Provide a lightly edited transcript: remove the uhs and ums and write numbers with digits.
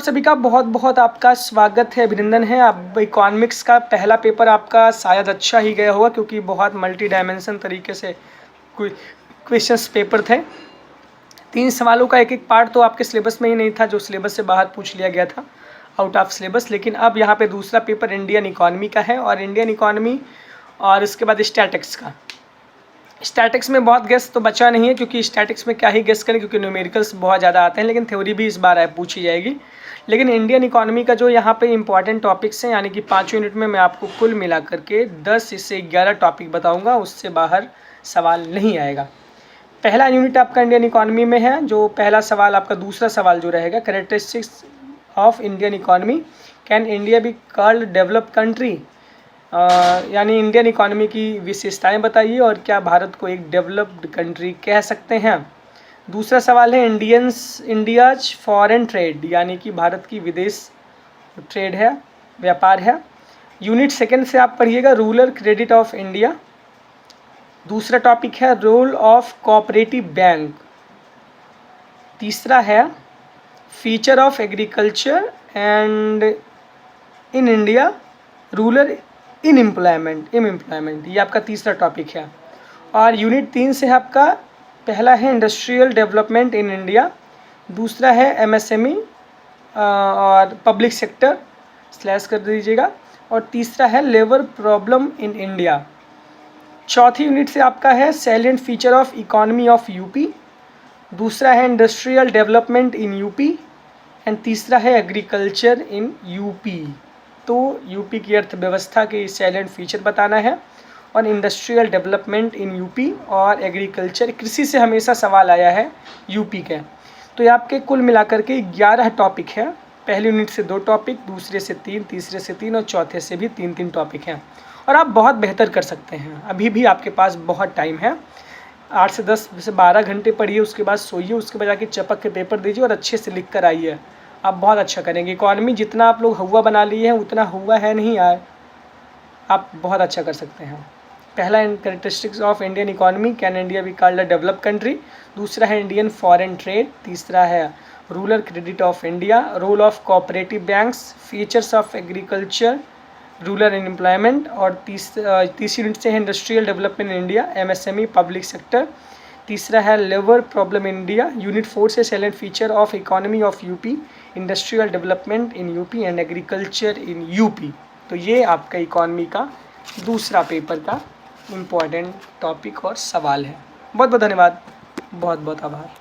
आप सभी का बहुत बहुत आपका स्वागत है, अभिनंदन है। अब इकोनॉमिक्स का पहला पेपर आपका शायद अच्छा ही गया होगा, क्योंकि बहुत मल्टी डायमेंशन तरीके से क्वेश्चंस पेपर थे। 3 सवालों का एक एक पार्ट तो आपके सिलेबस में ही नहीं था, जो सिलेबस से बाहर पूछ लिया गया था, आउट ऑफ सिलेबस। लेकिन अब यहाँ पे दूसरा पेपर इंडियन इकॉनमी का है, और इंडियन इकॉनमी और उसके बाद स्टैटिक्स का। स्टैटिक्स में बहुत गेस तो बचा नहीं है, क्योंकि स्टैटिक्स में क्या ही गेस करें, क्योंकि न्यूमेरिकल्स बहुत ज़्यादा आते हैं, लेकिन थ्योरी भी इस बार पूछी जाएगी। लेकिन इंडियन इकॉनमी का जो यहाँ पे इंपॉर्टेंट टॉपिक्स हैं, यानी कि 5 यूनिट में मैं आपको कुल मिला करके 10 से 11 टॉपिक बताऊँगा, उससे बाहर सवाल नहीं आएगा। पहला यूनिट आपका इंडियन इकॉनमी में है। जो पहला सवाल आपका, दूसरा सवाल जो रहेगा, characteristics of Indian economy, can India be called developed country, यानी इंडियन इकॉनमी की विशेषताएं बताइए और क्या भारत को एक डेवलप्ड कंट्री कह सकते हैं। दूसरा सवाल है इंडियाज फॉरेन ट्रेड, यानी कि भारत की विदेश ट्रेड है, व्यापार है। यूनिट सेकंड से आप पढ़िएगा रूरल क्रेडिट ऑफ इंडिया। दूसरा टॉपिक है रोल ऑफ कोऑपरेटिव बैंक। तीसरा है feature of agriculture and in India, rural unemployment, ये आपका तीसरा टॉपिक है। और यूनिट 3 से आपका पहला है इंडस्ट्रियल डेवलपमेंट इन इंडिया, दूसरा है एमएसएमई और पब्लिक सेक्टर स्लैश कर दीजिएगा, और तीसरा है लेबर प्रॉब्लम इन इंडिया। चौथी यूनिट से आपका है salient feature of economy of UP, दूसरा है industrial development in UP, and तीसरा है एग्रीकल्चर इन यूपी। तो यूपी की अर्थव्यवस्था के सैलिएंट फीचर बताना है, और इंडस्ट्रियल डेवलपमेंट इन यूपी और एग्रीकल्चर, कृषि से हमेशा सवाल आया है यूपी के। तो ये आपके कुल मिलाकर के 11 टॉपिक है। पहली यूनिट से 2 टॉपिक, दूसरे से 3, तीसरे से 3 और चौथे से भी 3 टॉपिक हैं। और आप बहुत बेहतर कर सकते हैं, अभी भी आपके पास बहुत टाइम है। 8 से 10 से 12 घंटे पढ़िए, उसके बाद सोइए, उसके बाद जाके चपक के पेपर दीजिए और अच्छे से लिख कर आइए। आप बहुत अच्छा करेंगे। इकॉनमी जितना आप लोग हुआ बना लिए हैं, उतना हुआ है नहीं यार, आप बहुत अच्छा कर सकते हैं। पहला characteristics of Indian economy, can India be called a developed country. दूसरा है इंडियन फॉरेन ट्रेड। तीसरा है rural credit of India, role of cooperative banks, features of agriculture, rural employment. और तीसरी यूनिट से है industrial development in India, MSME, public sector. तीसरा है labour problem in India. Unit 4 से salient feature of economy of UP, industrial development in UP and agriculture in UP. तो ये आपका इकोनॉमी का दूसरा पेपर का इम्पोर्टेंट टॉपिक और सवाल है। बहुत बहुत धन्यवाद, बहुत बहुत आभार।